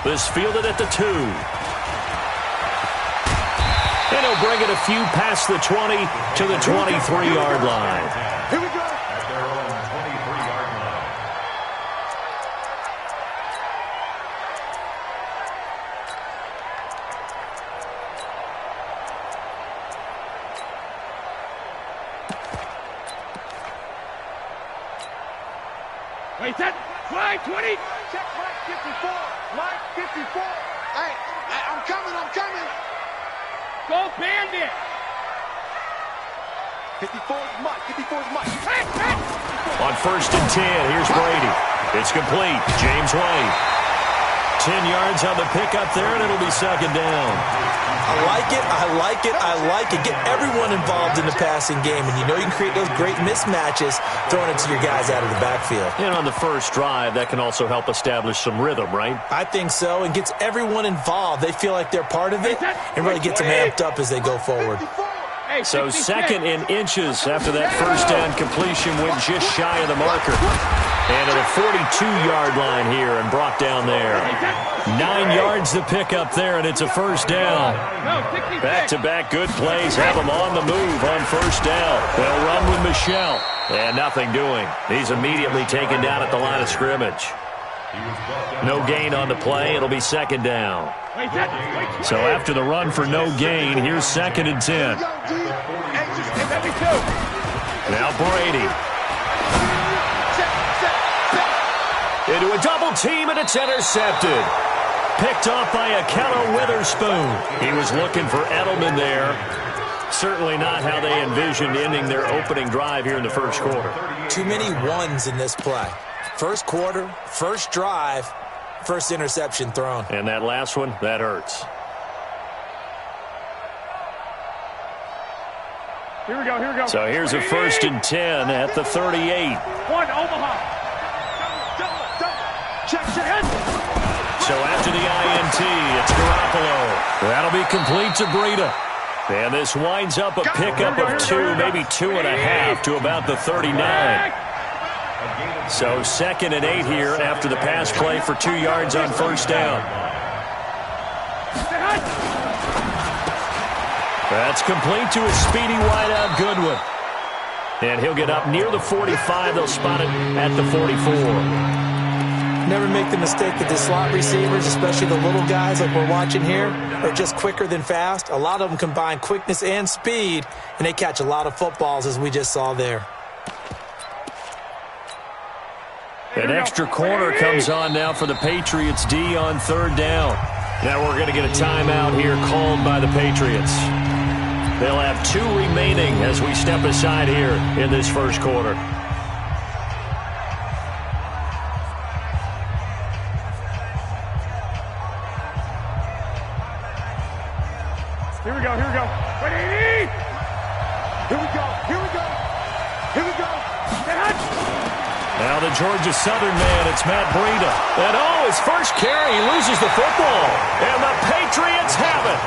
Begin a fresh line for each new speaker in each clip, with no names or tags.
is fielded at the 2. And he'll bring it a few past the 20 to the 23-yard line.
Here we go.
At their own 23-yard line.
Wait, that flag 20. Check flag 54. Flag 54. Hey, I'm coming. Go Bandit. 54 is Mike. 54 is Mike.
On 1st and 10, here's Brady. It's complete. James White. 10 yards on the pickup there, and it'll be 2nd down.
I like it. Get everyone involved in the passing game, and you know you can create those great mismatches throwing it to your guys out of the backfield.
And on the first drive, that can also help establish some rhythm, right?
I think so, and gets everyone involved. They feel like they're part of it, and really gets them amped up as they go forward.
So 2nd and inches after that first down completion went just shy of the marker. And to the 42-yard line here and brought down there. 9 yards to pick up there, and it's a 1st down. Back-to-back good plays have them on the move on 1st down. They'll run with Michelle. And nothing doing. He's immediately taken down at the line of scrimmage. No gain on the play. It'll be 2nd down. So after the run for no gain, here's 2nd and 10. Now Brady. Into a double team, and it's intercepted. Picked off by Akello Witherspoon. He was looking for Edelman there. Certainly not how they envisioned ending their opening drive here in the first quarter.
Too many ones in this play. First quarter, first drive, first interception thrown.
And that last one, that hurts.
Here we go.
So here's a 1st and 10 at the 38.
One, Omaha. Check.
So after the INT, it's Garoppolo. That'll be complete to Breida. And this winds up a pickup of 2, maybe 2.5 to about the 39. So 2nd and 8 here after the pass play for 2 yards on 1st down. That's complete to a speedy wideout Goodwin. And he'll get up near the 45. They'll spot it at the 44.
Never make the mistake that the slot receivers, especially the little guys like we're watching here, are just quicker than fast. A lot of them combine quickness and speed, and they catch a lot of footballs, as we just saw there.
An extra corner comes on now for the Patriots D on 3rd down. Now we're going to get a timeout here called by the Patriots. They'll have 2 remaining as we step aside here in this first quarter.
Here we go. Ready? Here we go.
Now the Georgia Southern man, it's Matt Breida. And his first carry, he loses the football. And the Patriots have it.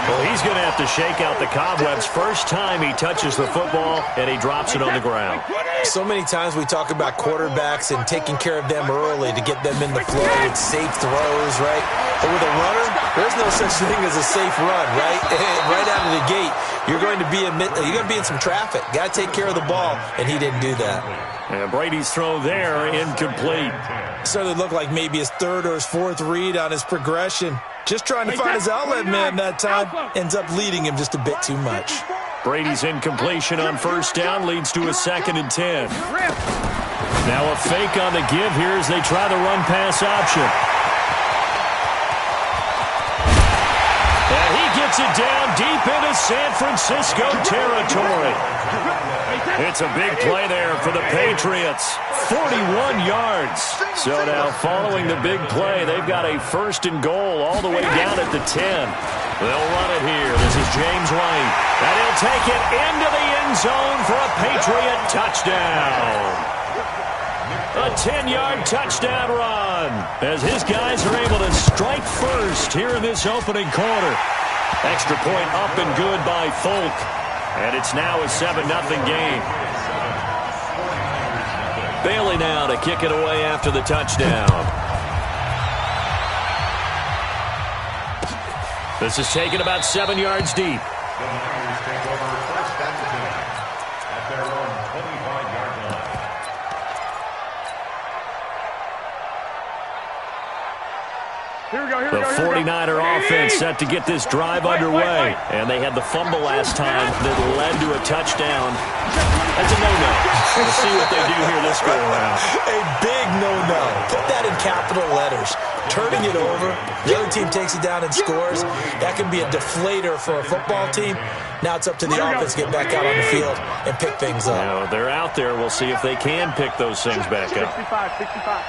Well, he's going to have to shake out the cobwebs. First time he touches the football, and he drops it on the ground.
So many times we talk about quarterbacks and taking care of them early to get them in the flow with safe throws, right? But with a runner, there's no such thing as a safe run, right? Right out of the gate, you're going to be in some traffic. Got to take care of the ball, and he didn't do that.
And Brady's throw there, incomplete.
Started to look like maybe his 3rd or his 4th read on his progression. Just trying to find his outlet man that time. Ends up leading him just a bit too much.
Brady's incompletion on 1st down leads to a 2nd and 10. Now a fake on the give here as they try the run-pass option. And he gets it down deep into San Francisco territory. It's a big play there for the Patriots. 41 yards. So now following the big play, they've got a 1st and goal all the way down at the 10. They'll run it here. This is James White. And he'll take it into the end zone for a Patriot touchdown. A 10-yard touchdown run as his guys are able to strike first here in this opening quarter. Extra point up and good by Folk. And it's now a 7-0 game. Bailey now to kick it away after the touchdown. This is taken about 7 yards deep.
The Niners take over first and 10 at their own 25-yard line.
Here we go, here we
The
go, here we go.
49er offense set to get this drive underway. And they had the fumble last time that led to a touchdown. That's a no-no. We'll see what they do here this go around.
A big no-no. Put that in capital letters. Turning it over, the other team takes it down and scores. That can be a deflator for a football team. Now it's up to the offense to get back out on the field and pick things up.
Now, they're out there. We'll see if they can pick those things back up.
65.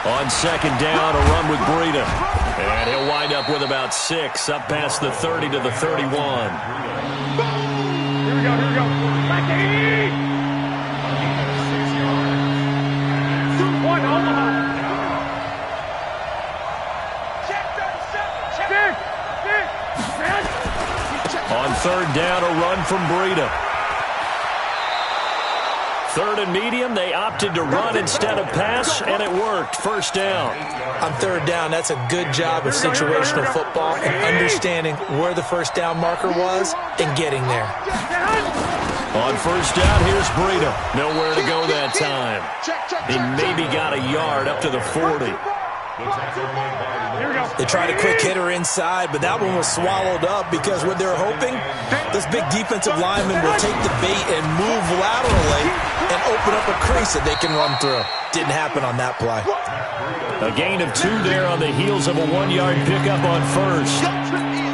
On second down, a run with Breida. And he'll wind up with about 6, up past the 30 to the 31.
Here we go, here we go. Back to 80. 2-1 Omaha. Check 37.
On third down, a run from Breida. Third and medium, they opted to run instead of pass, and it worked. First down.
On third down, that's a good job of situational football and understanding where the first down marker was and getting there.
On first down, here's Breida. Nowhere to go that time. He maybe got a yard up to the 40.
They tried a quick hitter inside, but that one was swallowed up because what they're hoping, this big defensive lineman will take the bait and move laterally and open up a crease that they can run through. Didn't happen on that play.
A gain of 2 there on the heels of a 1-yard pickup on first.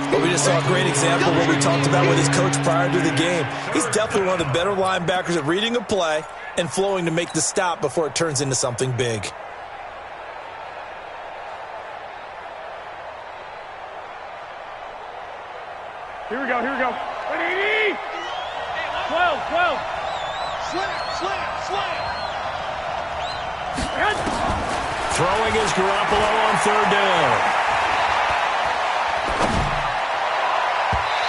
But we just saw a great example of what we talked about with his coach prior to the game. He's definitely one of the better linebackers at reading a play and flowing to make the stop before it turns into something big.
Here we go, here we go. 180. 12. Slam.
Throwing is Garoppolo on third down.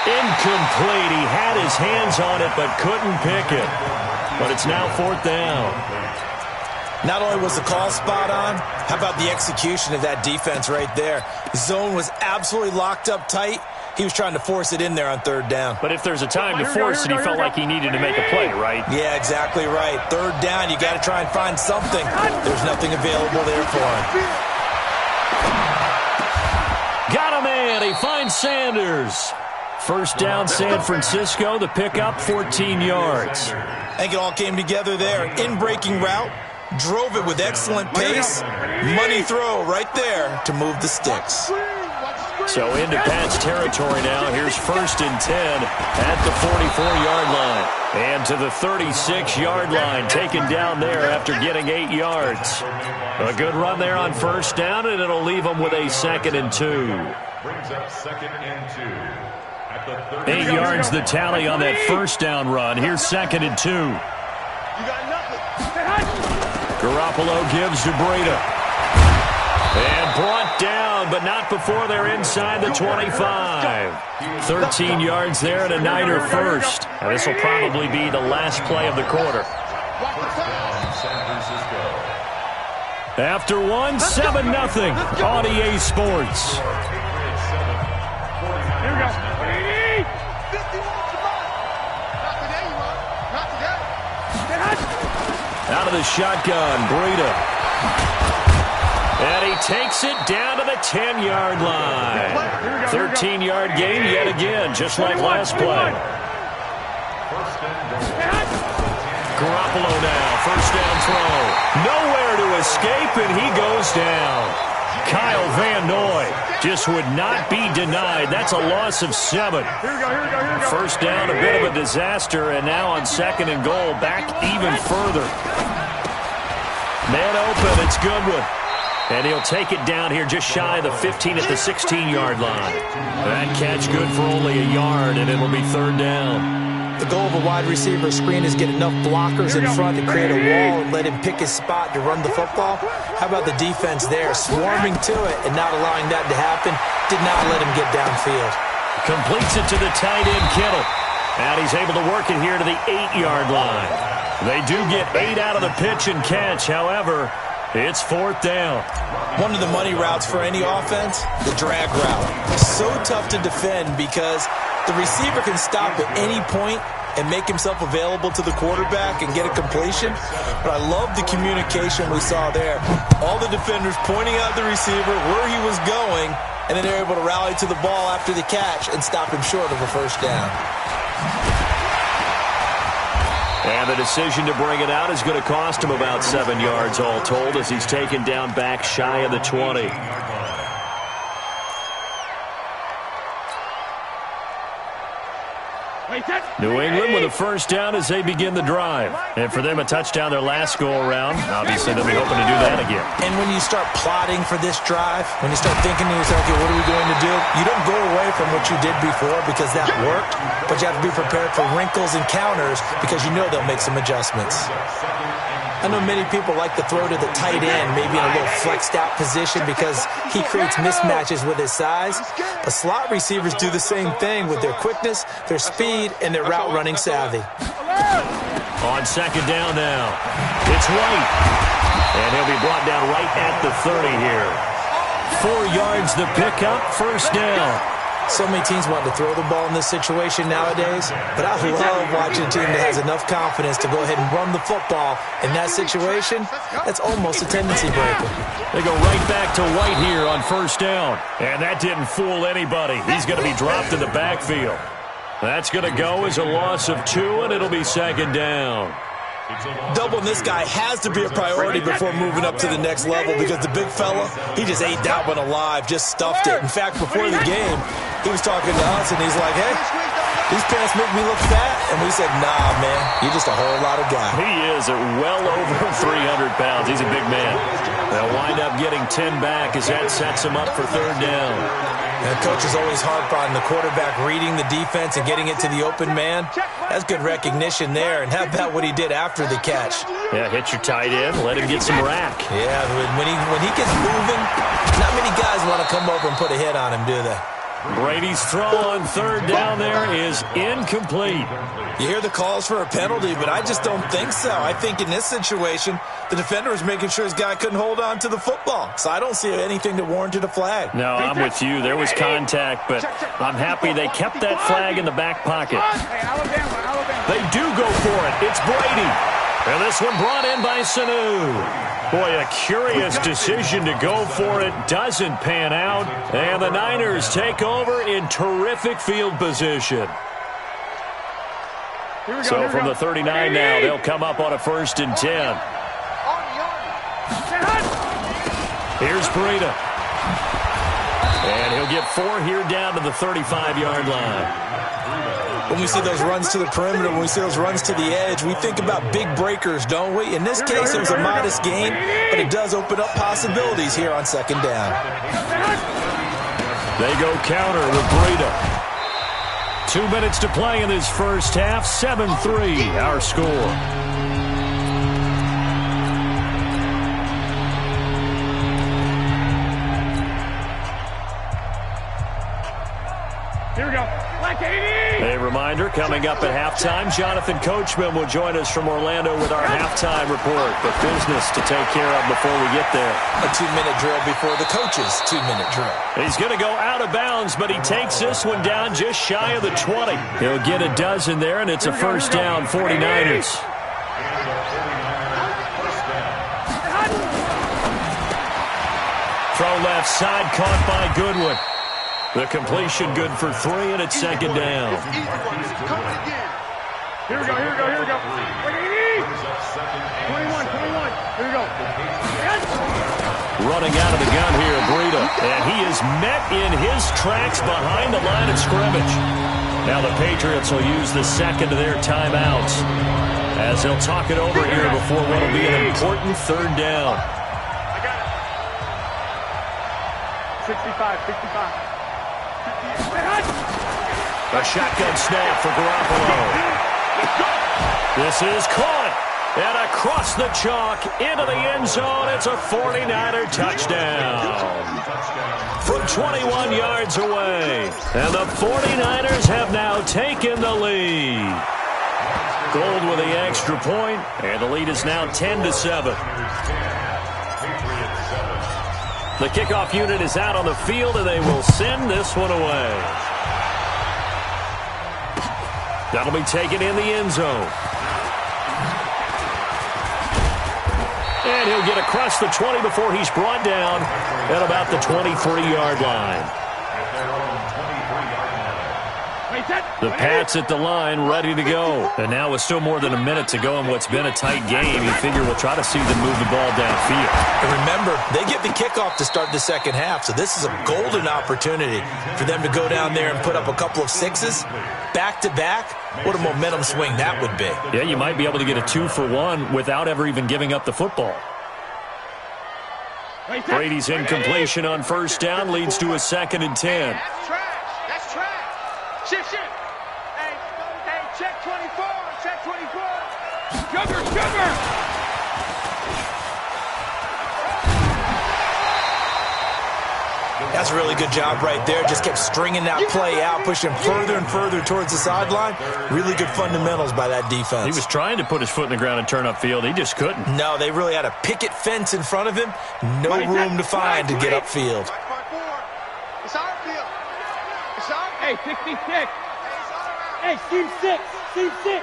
Incomplete. He had his hands on it but couldn't pick it. But it's now fourth down.
Not only was the call spot on, how about the execution of that defense right there? Zone was absolutely locked up tight. He was trying to force it in there on third down.
But if there's a time to force it, he felt like he needed to make a play, right?
Yeah, exactly right. Third down, you got to try and find something. There's nothing available there for him.
Got a man. He finds Sanders. First down, San Francisco. The pickup, 14 yards.
I think it all came together there. In-breaking route. Drove it with excellent pace. Money throw right there to move the sticks.
So into Pat's territory now. Here's first and 10 at the 44-yard line. And to the 36-yard line, taken down there after getting 8 yards. A good run there on first down, and it'll leave them with a 2nd and 2.
Brings up 2nd and 2 at the
8 yards the tally on that first down run. Here's 2nd and 2.
You got nothing.
Garoppolo gives to Breida. And brought down, but not before they're inside the 25. 13 yards there and a Niner first. Now, this will probably be the last play of the quarter. After one, 7-0 on EA Sports.
Here we go. 80. 51.
Out of the shotgun, Breida. And he takes it down to the 10-yard line. 13-yard gain yet again, just like last play. Garoppolo now, first down throw. Nowhere to escape, and he goes down. Kyle Van Noy just would not be denied. That's a loss of 7. First down, a bit of a disaster, and now on 2nd and goal, back even further. Man open, it's Goodwin. And he'll take it down here just shy of the 15 at the 16-yard line. That catch good for only a yard, and it'll be third down.
The goal of a wide receiver screen is get enough blockers in front to create a wall and let him pick his spot to run the football. How about the defense there, swarming to it and not allowing that to happen? Did not let him get downfield.
Completes it to the tight end, Kittle. And he's able to work it here to the 8-yard line. They do get 8 out of the pitch and catch. However, It's 4th down.
One of the money routes for any offense, the drag route. So tough to defend because the receiver can stop at any point and make himself available to the quarterback and get a completion. But I love the communication we saw there. All the defenders pointing out the receiver, where he was going, and then they're able to rally to the ball after the catch and stop him short of a first down.
And the decision to bring it out is going to cost him about 7 yards all told as he's taken down back shy of the 20. New England with a first down as they begin the drive. And for them, a touchdown their last go-around. Obviously, they'll be hoping to do that again.
And when you start plotting for this drive, when you start thinking to yourself, okay, what are we going to do? You don't go away from what you did before because that worked, but you have to be prepared for wrinkles and counters because you know they'll make some adjustments. I know many people like to throw to the tight end, maybe in a little flexed out position because he creates mismatches with his size. But slot receivers do the same thing with their quickness, their speed, and their route running savvy.
On second down now, it's White. And he'll be brought down right at the 30 here. 4 yards the pickup, first down.
So many teams want to throw the ball in this situation nowadays, but I love watching a team that has enough confidence to go ahead and run the football. In that situation, that's almost a tendency breaker.
They go right back to White here on first down. And that didn't fool anybody. He's going to be dropped in the backfield. That's going to go as a loss of 2, and it'll be second down.
Doubling this guy has to be a priority before moving up to the next level because the big fella, he just ate that one alive, just stuffed it. In fact, before the game, he was talking to us, and he's like, hey, these pants make me look fat. And we said, nah, man, you're just a whole lot of guy.
He is at well over 300 pounds. He's a big man. They'll wind up getting 10 back as that sets him up for third down.
And coaches always harp on the quarterback reading the defense and getting it to the open man. That's good recognition there. And how about what he did after the catch?
Yeah, hit your tight end, let him get some rack.
Yeah, when he gets moving, not many guys want to come over and put a hit on him, do they?
Brady's throw on third down there is incomplete.
You hear the calls for a penalty, but I just don't think so. I think in this situation, the defender was making sure his guy couldn't hold on to the football. So I don't see anything that warranted a flag.
No, I'm with you. There was contact, but I'm happy they kept that flag in the back pocket. They do go for it. It's Brady. And this one brought in by Sanu. Boy, a curious decision to go for it. Doesn't pan out. And the Niners take over in terrific field position. So from the 39 now, they'll come up on a 1st and 10. Here's Breida. And he'll get 4 here down to the 35-yard line.
When we see those runs to the perimeter, when we see those runs to the edge, we think about big breakers, don't we? In this case, it was a modest gain, but it does open up possibilities here on second down.
They go counter with Breida. 2 minutes to play in this first half. 7-3, our score.
Here we go.
A reminder, coming up at halftime, Jonathan Coachman will join us from Orlando with our halftime report. But business to take care of before we get there.
A 2-minute drill before the coach's 2-minute drill.
He's going to go out of bounds, but he takes this one down just shy of the 20. He'll get a dozen there, and it's a first down, 49ers. Throw left side, caught by Goodwin. The completion good for 3, and it's second down.
Here we go, here we go, here we go. 21. Here we go.
Running out of the gun here, Breida. And he is met in his tracks behind the line of scrimmage. Now the Patriots will use the second of their timeouts as they'll talk it over here before what will be an important third down.
I got it. 65.
A shotgun snap for Garoppolo. This is caught. And across the chalk into the end zone. It's a 49er touchdown. From 21 yards away. And the 49ers have now taken the lead. Gold with the extra point, and the lead is now 10-7. The kickoff unit is out on the field, and they will send this one away. That'll be taken in the end zone. And he'll get across the 20 before he's brought down at about the 23-yard line. The Pats at the line, ready to go. And now with still more than a minute to go in what's been a tight game, you figure we'll try to see them move the ball downfield.
And remember, they get the kickoff to start the second half, so this is a golden opportunity for them to go down there and put up a couple of sixes back-to-back. What a momentum swing that would be.
Yeah, you might be able to get a 2-for-1 without ever even giving up the football. Brady's incompletion on first down leads to a 2nd and 10.
That's trash. That's trash. Shift. Hey, check 24. Check 24. Sugar.
That's a really good job right there. Just kept stringing that play out, pushing further and further towards the sideline. Really good fundamentals by that defense.
He was trying to put his foot in the ground and turn upfield. He just couldn't.
No, they really had a picket fence in front of him. No room to find to get upfield.
It's our field. It's our. Hey, 66. Hey, Steve 6. Steve 6.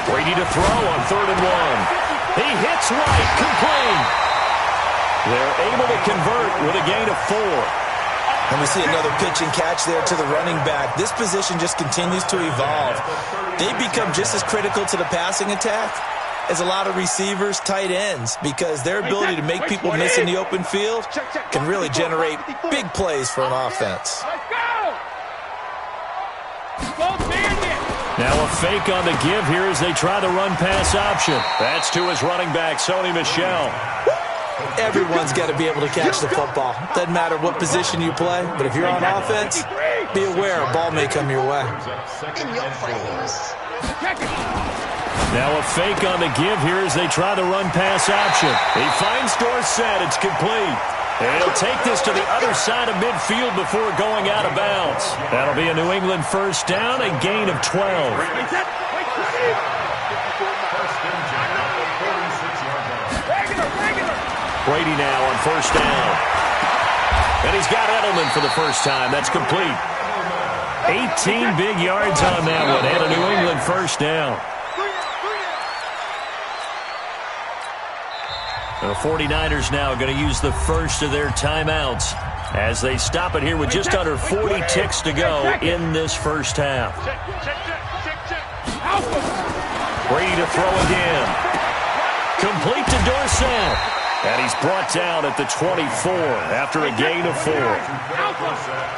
Brady to throw on 3rd and 1. He hits right, complete. They're able to convert with a gain of 4.
And we see another pitch and catch there to the running back. This position just continues to evolve. They become just as critical to the passing attack as a lot of receivers, tight ends, because their ability to make people miss in the open field can really generate big plays for an offense.
Now a fake on the give here as they try the run-pass option. That's to his running back, Sony Michel.
Everyone's got to be able to catch the football. Doesn't matter what position you play, but if you're on offense, be aware a ball may come your way.
Now a fake on the give here as they try the run-pass option. He finds Dorsett. It's complete. And he'll take this to the other side of midfield before going out of bounds. That'll be a New England first down, a gain of 12. Brady now on first down. And he's got Edelman for the first time. That's complete. 18 big yards on that one and a New England first down. The 49ers now going to use the first of their timeouts as they stop it here with just under 40 ticks to go in this first half. Brady to throw again. Complete to Dorsett. And he's brought down at the 24 after a gain of 4.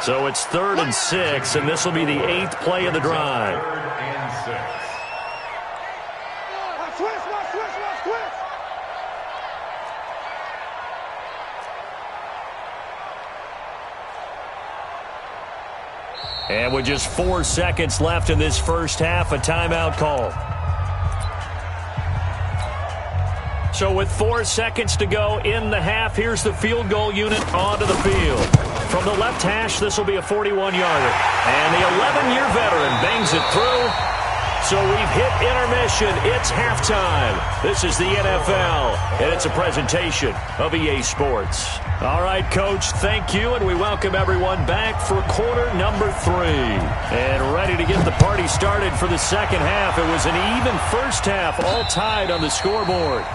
So it's 3rd and 6, and this will be the 8th play of the drive. And with just 4 seconds left in this first half, a timeout call. So with 4 seconds to go in the half, here's the field goal unit onto the field. From the left hash, this will be a 41-yarder. And the 11-year veteran bangs it through. So we've hit intermission. It's halftime. This is the NFL, and it's a presentation of EA Sports. All right, Coach, thank you, and we welcome everyone back for quarter number 3. And ready to get the party started for the second half. It was an even first half, all tied on the scoreboard.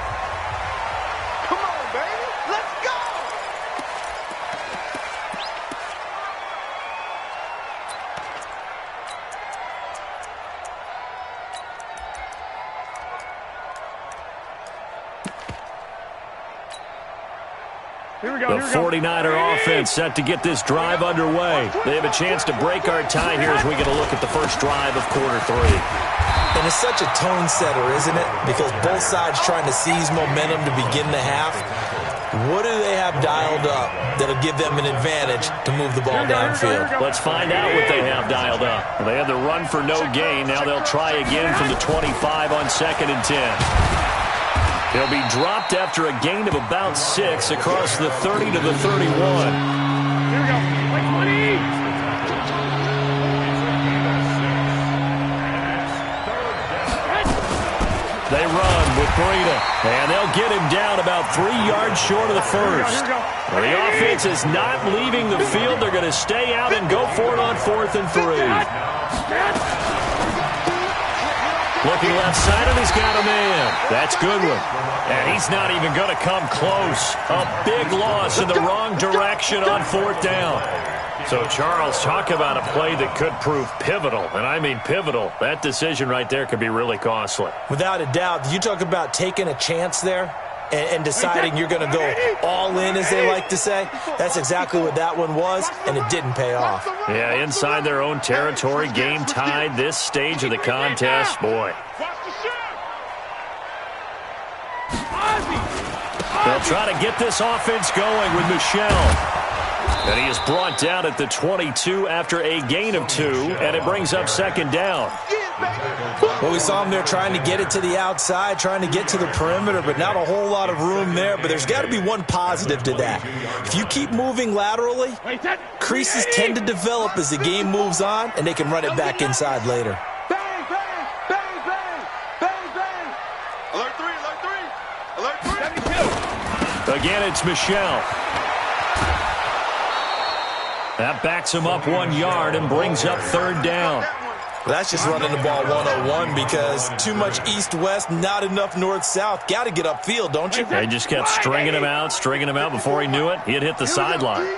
The 49er offense set to get this drive underway. They have a chance to break our tie here as we get a look at the first drive of quarter 3.
And it's such a tone setter, isn't it? Because both sides trying to seize momentum to begin the half. What do they have dialed up that'll give them an advantage to move the ball downfield?
Let's find out what they have dialed up. They had the run for no gain. Now they'll try again from the 25 on 2nd and 10. He'll be dropped after a gain of about 6 across the 30 to the 31.
Here we go. Like 20.
They run with Breida, and they'll get him down about 3 yards short of the first. Well, the offense is not leaving the field. They're going to stay out and go for it on 4th and 3. Looking left side, and he's got a man. That's Goodwin. And he's not even going to come close. A big loss in the wrong direction on 4th down. So, Charles, talk about a play that could prove pivotal, and I mean pivotal. That decision right there could be really costly.
Without a doubt. You talk about taking a chance there and deciding you're going to go all in, as they like to say. That's exactly what that one was, and it didn't pay off.
Yeah, inside their own territory, game tied this stage of the contest. Boy. They'll try to get this offense going with Michel. And he is brought down at the 22 after a gain of 2, and it brings up 2nd down.
Well, we saw him there trying to get it to the outside, trying to get to the perimeter, but not a whole lot of room there. But there's got to be one positive to that. If you keep moving laterally, creases tend to develop as the game moves on, and they can run it back inside later.
Bang, bang, bang, bang, bang, bang. Alert 3, alert 3, alert 3. 72.
Again, it's Michel. That backs him up 1 yard and brings up 3rd down.
Well, that's just running the ball 101 because too much east-west, not enough north-south. Got to get upfield, don't you?
They just kept stringing him out before he knew it. He had hit the sideline.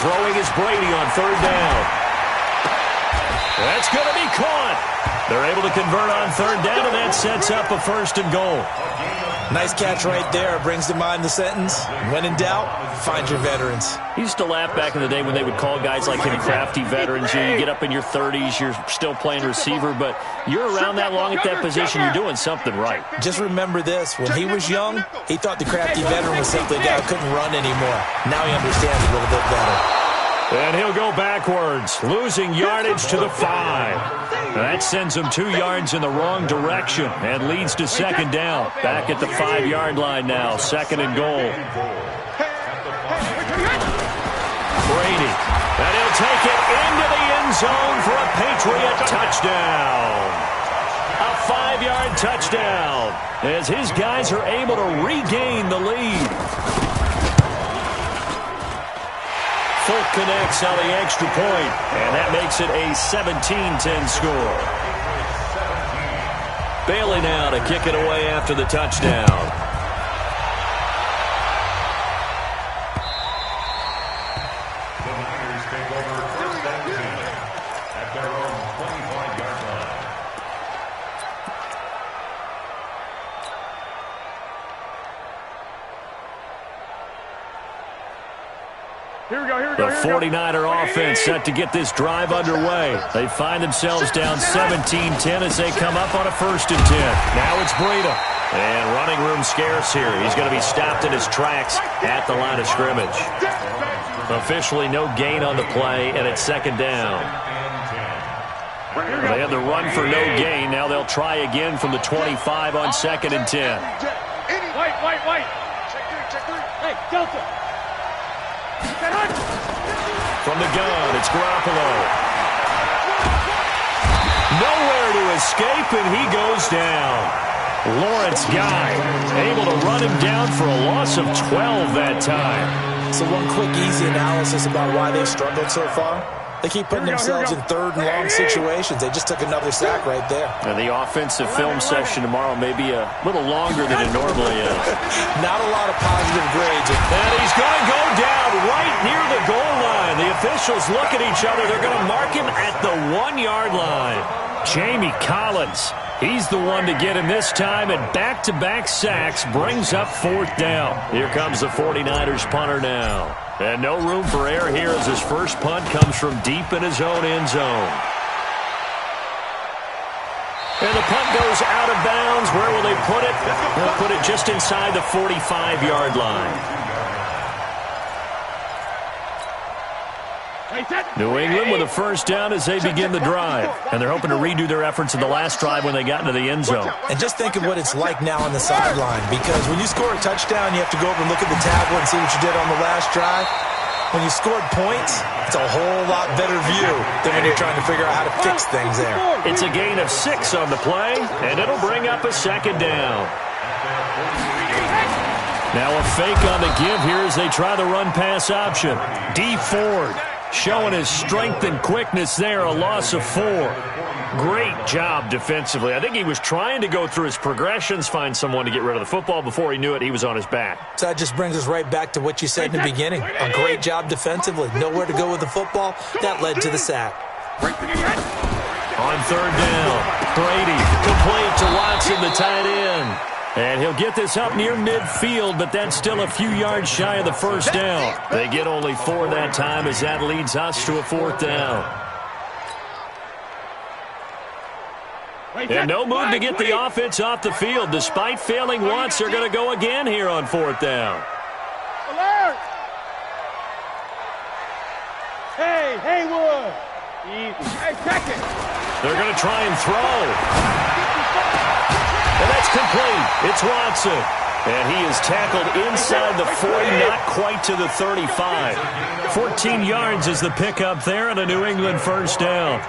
Throwing is Brady on 3rd down. That's going to be caught. They're able to convert on 3rd down, and that sets up a 1st and goal.
Nice catch right there. Brings to mind the sentence, when in doubt, find your veterans.
He used to laugh back in the day when they would call guys like him crafty veterans. You get up in your 30s, you're still playing receiver, but you're around that long at that position, you're doing something right.
Just remember this. When he was young, he thought the crafty veteran was simply a guy who couldn't run anymore. Now he understands a little bit better.
And he'll go backwards, losing yardage to the 5. That sends him 2 yards in the wrong direction and leads to 2nd down. Back at the 5-yard line now, 2nd and goal. Brady, and he'll take it into the end zone for a Patriot touchdown. A 5-yard touchdown as his guys are able to regain the lead. Folk connects on the extra point, and that makes it a 17-10 score. Bailey now to kick it away after the touchdown.
The Niners take over 1st and 10 at their own 25-yard line.
Here we go, here we
The
go.
49er offense set to get this drive underway. They find themselves down 17-10 as they come up on a 1st and 10. Now it's Breida. And running room scarce here. He's going to be stopped in his tracks at the line of scrimmage. Officially no gain on the play, and it's 2nd down. They had the run for no gain. Now they'll try again from the 25 on 2nd and 10.
White. Check 3. Hey, Delta.
From the gun, it's Garoppolo. Nowhere to escape, and he goes down. Lawrence Guy able to run him down for a loss of 12 that time.
So one quick, easy analysis about why they struggled so far. They keep putting themselves in 3rd and long situations. They just took another sack right there.
And the offensive film session tomorrow may be a little longer than it normally is.
Not a lot of positive grades.
And he's going to go down right near the goal line. The officials look at each other. They're going to mark him at the 1-yard line. Jamie Collins, he's the one to get him this time, and back-to-back sacks brings up 4th down. Here comes the 49ers punter now. And no room for error here as his first punt comes from deep in his own end zone. And the punt goes out of bounds. Where will they put it? They'll put it just inside the 45-yard line. New England with a 1st down as they begin the drive. And they're hoping to redo their efforts in the last drive when they got into the end zone.
And just think of what it's like now on the sideline, because when you score a touchdown, you have to go over and look at the tablet and see what you did on the last drive. When you scored points, it's a whole lot better view than when you're trying to figure out how to fix things there.
It's a gain of 6 on the play, and it'll bring up a second down. Now a fake on the give here as they try the run-pass option. D. Ford showing his strength and quickness there, a loss of 4. Great job defensively. I think he was trying to go through his progressions, find someone to get rid of the football. Before he knew it, he was on his back.
So that just brings us right back to what you said in the beginning. A great job defensively. Nowhere to go with the football. That led to the sack.
On third down, Brady complete to Watson, the tight end. And he'll get this up near midfield, but that's still a few yards shy of the first down. They get only 4 that time as that leads us to a 4th down. And no move to get the offense off the field. Despite failing once, they're going to go again here on 4th down.
Alert! Hey, Haywood! Hey, check it!
They're going to try and throw. And that's complete. It's Watson. And he is tackled inside the 40, not quite to the 35. 14 yards is the pickup there and a New England first down.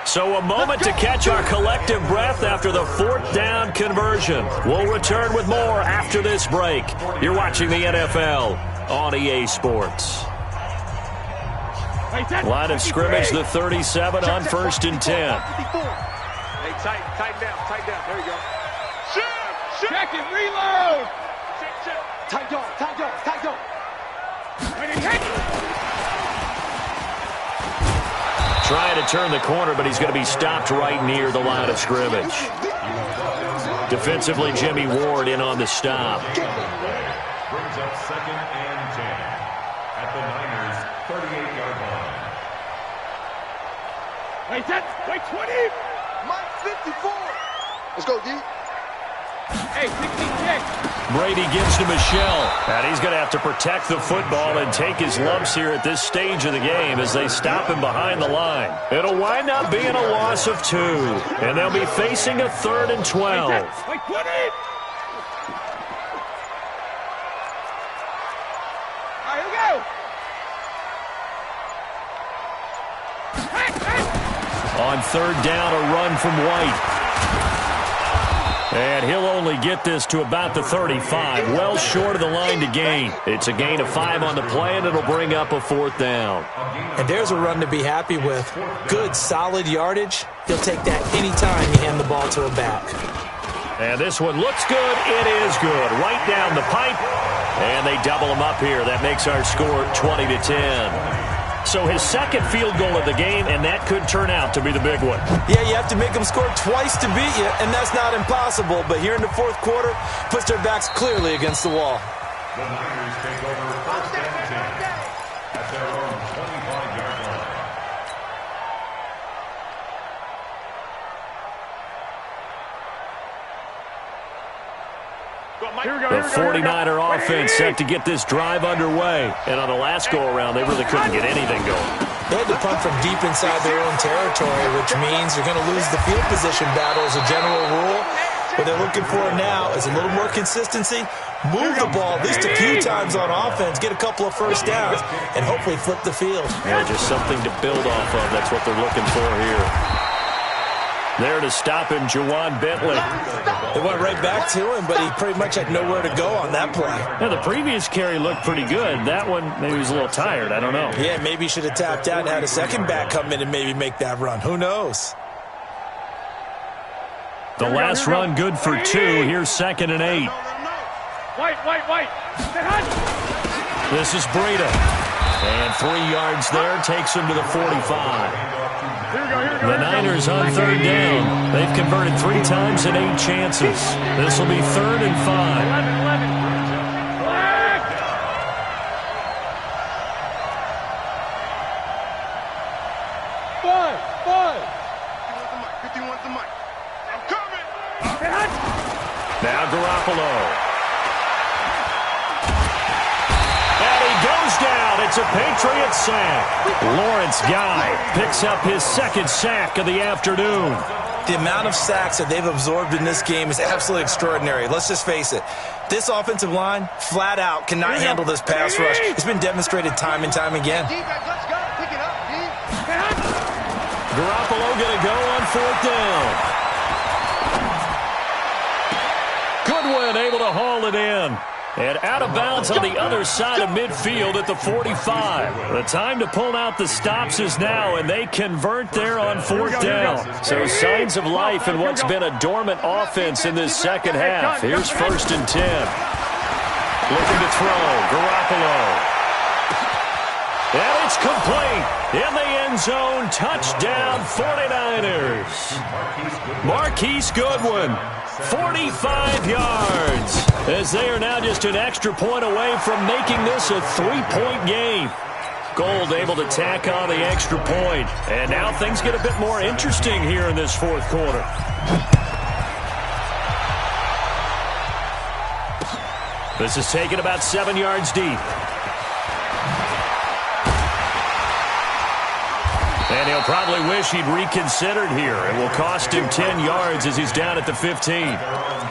So a moment to catch our collective breath after the 4th down conversion. We'll return with more after this break. You're watching the NFL on EA Sports. Line of scrimmage, the 37 on 1st and 10.
Hey, tighten down. There you go. Shoot! Check it, reload! Tight dog.
Trying to turn the corner, but he's going to be stopped right near the line of scrimmage. Defensively, Jimmy Ward in on the stop.
Brings up 2nd and 10 at the Niners' 38-yard line.
Wait, 20! Mike 54! Let's go, D. Hey, 66!
Brady gives to Michelle, and he's going to have to protect the football and take his lumps here at this stage of the game as they stop him behind the line. It'll wind up being a loss of 2, and they'll be facing a 3rd and 12.
Wait, 20! All right, here we go!
On 3rd down, a run from White. And he'll only get this to about the 35, well short of the line to gain. It's a gain of 5 on the play, and it'll bring up a 4th down.
And there's a run to be happy with. Good, solid yardage. He'll take that anytime you hand the ball to a back.
And this one looks good. It is good. Right down the pipe. And they double him up here. That makes our score 20-10. So his 2nd field goal of the game, and that could turn out to be the big one.
Yeah, you have to make them score twice to beat you, and that's not impossible. But here in the 4th quarter, puts their backs clearly against the wall.
The Niners take over 1st and 10 at their own 25-yard line.
The 49er offense set to get this drive underway. And on the last go-around, they really couldn't get anything going.
They had to punt from deep inside their own territory, which means you're going to lose the field position battle as a general rule. What they're looking for now is a little more consistency, move the ball at least a few times on offense, get a couple of first downs, and hopefully flip the field.
Yeah, just something to build off of. That's what they're looking for here. There to stop him, Juwan Bentley.
They went right back to him, but he pretty much had nowhere to go on that play.
Yeah, the previous carry looked pretty good. That one, maybe he was a little tired. I don't know.
Yeah, maybe he should have tapped out and had a second back come in and maybe make that run. Who knows?
The last run good for 2. Here's 2nd and 8.
White.
This is Breida. And 3 yards there takes him to the 45. The Niners on 3rd down. They've converted 3 times in 8 chances. This will be 3rd and 5.
11. Five. 51 the mic. I'm coming.
Now Garoppolo. Goes down. It's a Patriot sack. Lawrence Guy picks up his 2nd sack of the afternoon.
The amount of sacks that they've absorbed in this game is absolutely extraordinary. Let's just face it. This offensive line, flat out, cannot handle this pass rush. It's been demonstrated time and time again.
Garoppolo going to go on 4th down. Goodwin able to haul it in. And out of bounds on the other side of midfield at the 45. The time to pull out the stops is now, and they convert there on 4th down. So signs of life in what's been a dormant offense in this second half. Here's 1st and 10. Looking to throw. Garoppolo. And it's complete. In the end zone. Touchdown 49ers. Marquise Goodwin. 45 yards, as they are now just an extra point away from making this a 3-point game. Gold able to tack on the extra point, and now things get a bit more interesting here in this 4th quarter. This is taken about 7 yards deep. And he'll probably wish he'd reconsidered here. It will cost him 10 yards as he's down at the 15.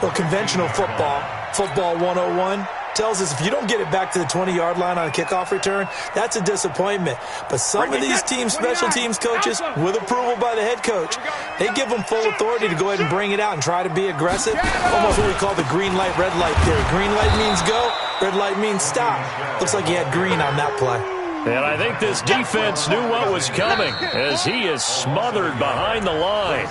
Well, conventional football 101, tells us if you don't get it back to the 20-yard line on a kickoff return, that's a disappointment. But some of these teams, special teams coaches, with approval by the head coach, they give them full authority to go ahead and bring it out and try to be aggressive. Almost what we call the green light, red light theory. Green light means go, red light means stop. Looks like he had green on that play.
And I think this defense knew what was coming as he is smothered behind the line.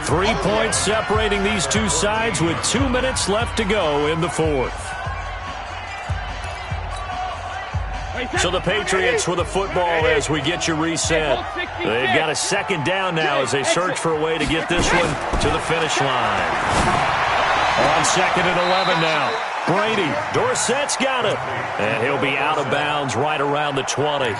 3 points separating these two sides with 2 minutes left to go in the 4th. So the Patriots with the football as we get you reset. They've got a 2nd down now as they search for a way to get this one to the finish line. On 2nd and 11 now. Brady, Dorsett's got it. And he'll be out of bounds right around the 20.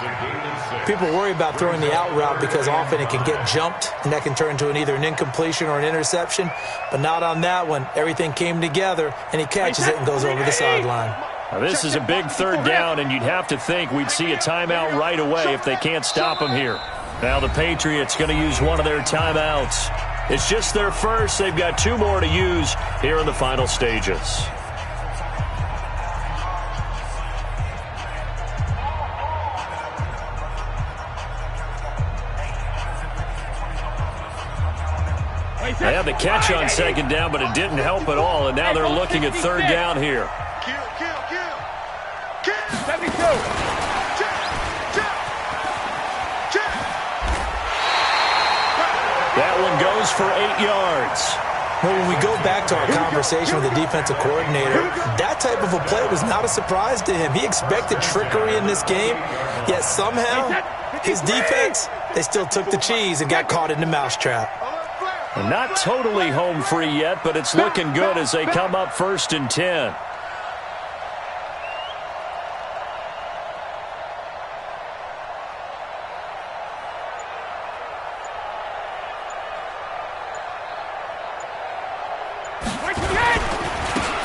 People worry about throwing the out route because often it can get jumped, and that can turn into either an incompletion or an interception. But not on that one. Everything came together, and he catches it and goes over the sideline.
Now this is a big 3rd down, and you'd have to think we'd see a timeout right away if they can't stop him here. Now the Patriots going to use one of their timeouts. It's just their first. They've got 2 more to use here in the final stages. They had the catch on 2nd down, but it didn't help at all, and now they're looking at 3rd down here. That one goes for 8 yards.
Well, when we go back to our conversation with the defensive coordinator, that type of a play was not a surprise to him. He expected trickery in this game, yet somehow his defense, they still took the cheese and got caught in the mousetrap.
And not totally home free yet, but it's looking good as they come up 1st and 10.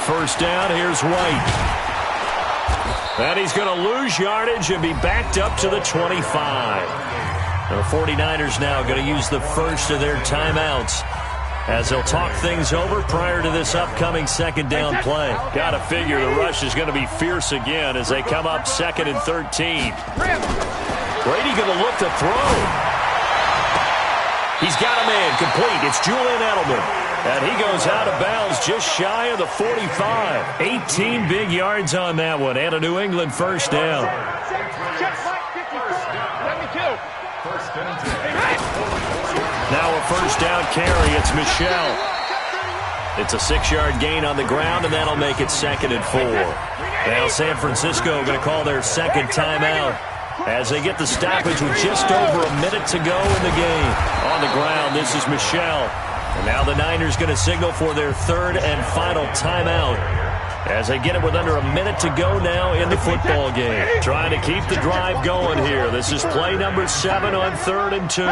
First down, here's White. And he's going to lose yardage and be backed up to the 25. The 49ers now going to use the first of their timeouts as they'll talk things over prior to this upcoming 2nd down play. Got to figure the rush is going to be fierce again as they come up 2nd and 13. Brady going to look to throw. He's got a man complete. It's Julian Edelman. And he goes out of bounds just shy of the 45. 18 big yards on that one and a New England 1st down. Now a 1st down carry. It's Michel. It's a 6-yard gain on the ground, and that'll make it 2nd and 4. Now San Francisco going to call their 2nd timeout as they get the stoppage with just over a minute to go in the game. On the ground, this is Michel. And now the Niners going to signal for their 3rd and final timeout as they get it with under a minute to go now in the football game. Trying to keep the drive going here. This is play number 7 on 3rd and 2.
Hey,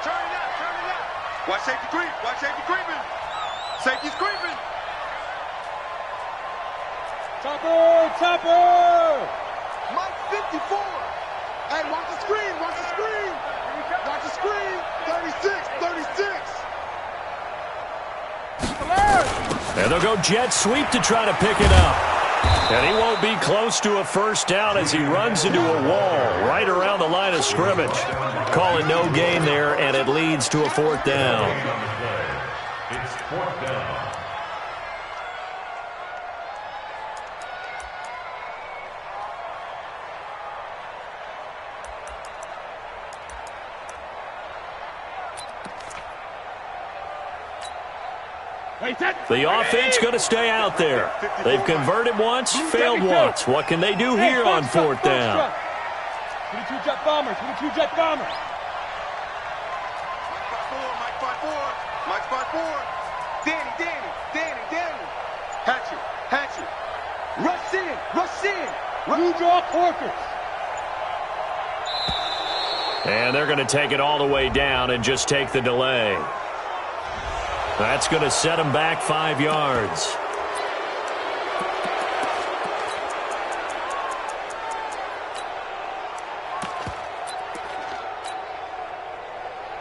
turn it up. Watch safety creep. Watch safety creeping. Safety's creeping. Topper. Mike 54. Hey, watch the screen. Watch the screen.
And they'll go jet sweep to try to pick it up. And he won't be close to a first down as he runs into a wall right around the line of scrimmage. Call it no gain there, and it leads to a fourth down.
It's fourth down.
The offense going to stay out there. They've converted once, failed once. What can they do here on fourth down?
22 jet bombers, 22 jet bombers. Mike 5-4. Danny. Hatchet. Rush in. You draw corkers.
And they're going to take it all the way down and just take the delay. That's going to set him back 5 yards.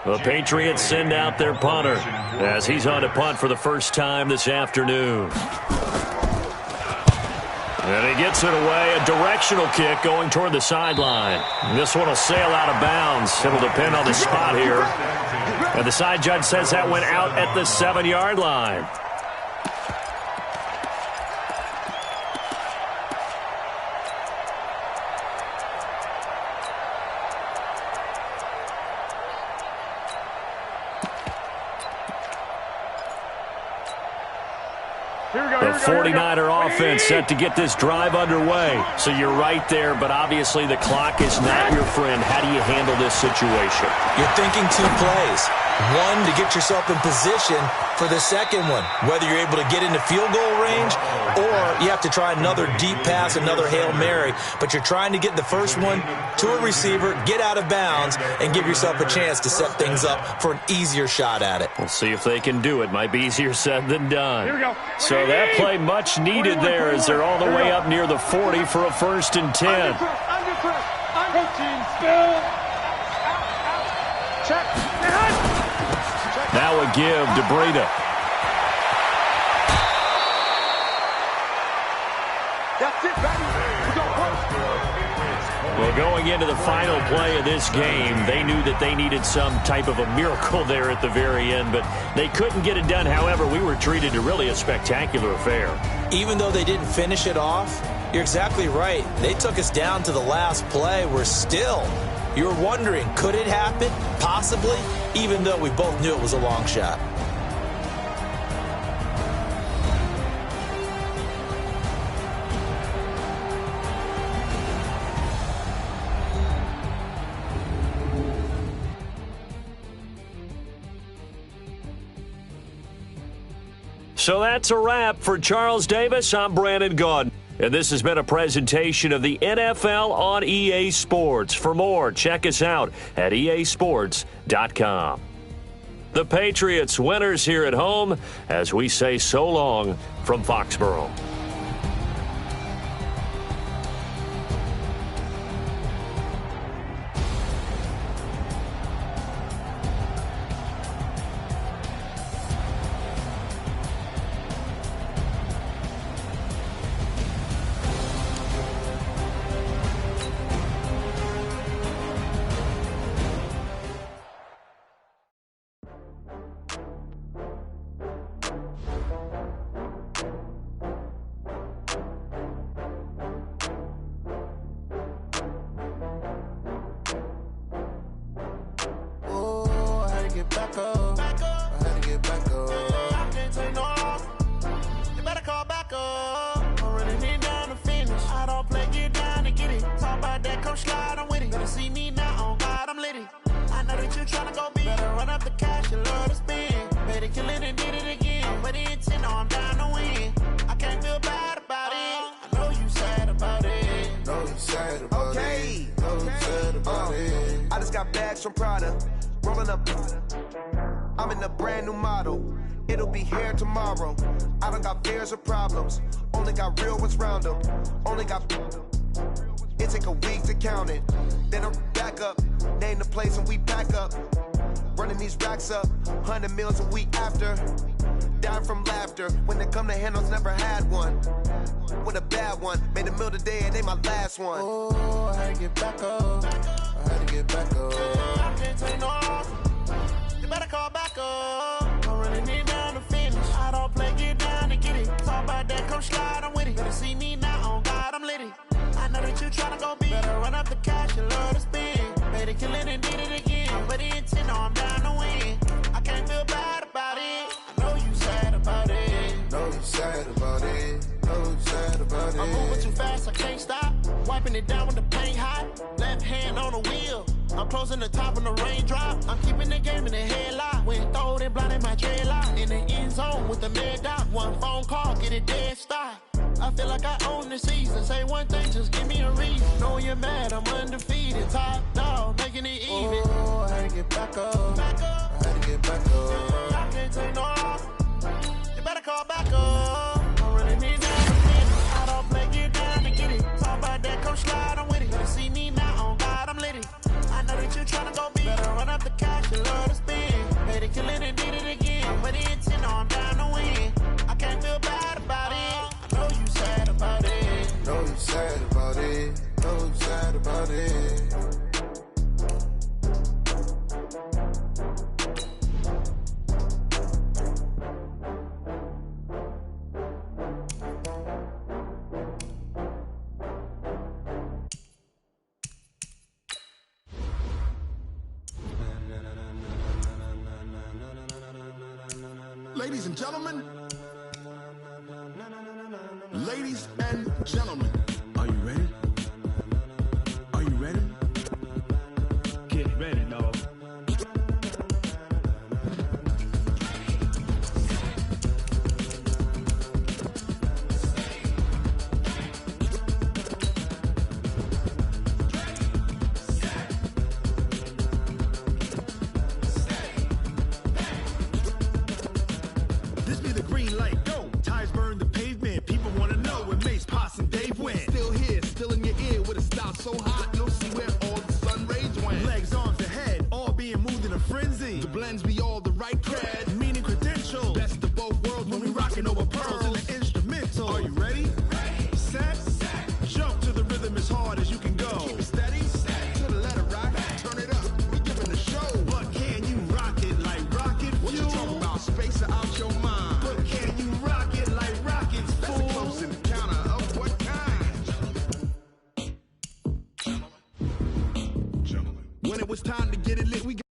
The Patriots send out their punter as he's on to punt for the first time this afternoon. And he gets it away, a directional kick going toward the sideline. This one will sail out of bounds. It'll depend on the spot here. And the side judge says that went out at the 7-yard line. The 49er offense set to get this drive underway. So you're right there, but obviously the clock is not your friend. How do you handle this situation?
You're thinking 2 plays. One, to get yourself in position for the second one, whether you're able to get into field goal range or you have to try another deep pass, another Hail Mary. But you're trying to get the first one to a receiver, get out of bounds, and give yourself a chance to set things up for an easier shot at it.
We'll see if they can do it. Might be easier said than done.
Here we go.
So that play much needed there as they're all the way up near the 40 for a 1st and 10.
Under team still. Check.
Now a give to Breida.
That's it, baby.
Well, going into the final play of this game, they knew that they needed some type of a miracle there at the very end, but they couldn't get it done. However, we were treated to really a spectacular affair.
Even though they didn't finish it off, you're exactly right. They took us down to the last play. We're still, you're wondering, could it happen? Possibly, even though we both knew it was a long shot.
So that's a wrap for Charles Davis. I'm Brandon Gaudin. And this has been a presentation of the NFL on EA Sports. For more, check us out at easports.com. The Patriots winners here at home as we say so long from Foxborough.
I'm in a brand new model. It'll be here tomorrow. I don't got fears or problems. Only got real ones round them. Only got. It take a week to count it. Then I'm back up. Name the place and we pack up. Running these racks up. 100 meals a week after. dying from laughter. When it come to handles, never had one. With a bad one, made a meal today and they my last one.
Oh, I had to get back up. I had to get back up. I can't take no off. You better call back up. I'm running it down to finish. I don't play, get down to get it. Talk about that, come slide, I'm with it. Better see me now, on God, I'm litty. I know that you tryna go big. Better run up the cash, you love to spend. Made it, kill it, and did it again. But the intent, no, I'm down to win. I can't feel bad about it. I know you sad about it.
Know you sad about it. Know you sad about it.
I'm moving too fast, I can't stop. Wiping it down with the paint hot. Left hand on the wheel. I'm closing the top when the raindrop. I'm keeping the game in the headlock. When throwed and blinded my dreadlock. In the end zone with the mad dot. One phone call, get it dead stop. I feel like I own the season. Say one thing, just give me a reason. Know you're mad, I'm undefeated. Top dog, making it even.
Oh, I had to get back up.
Back up.
I had to get back up.
I can't take no off. You better call back up. I'm running it down. I don't play, get down to get it. Talk about that, come slide, I'm with it. Better see me now, on God, I'm litty. I know that you tryna go big. Better run up the cash, you love to spend. Made it, kill it, and did it again. But the intent, no, I'm down to win. I can't feel bad about it. I know you sad about it.
Know you sad about it. Know you sad about it.
Ladies and gentlemen, ladies and gentlemen, are you ready? Are you ready?
Get ready, dog.
This be the green light, go. Tires burn the pavement, people wanna know where Mace, Poss, and Dave went. Still here, still in your ear with a style so hot, you'll see where all the sun rays went. Legs, arms, and head, all being moved in a frenzy. The blends be all the right cred, meaning credentials. Best of both worlds when we rockin' over pearls in the instrumental. Are you ready? Set, jump to the rhythm as hard as you can go. Keep it steady, to the letter rock, turn it up, we giving the show. But can you rock it like rocket fuel? What you talking about, space out your mind? But can you rock it like rockets, fool? That's a close encounter of what kind? Gentlemen. When it was time to get it lit, we got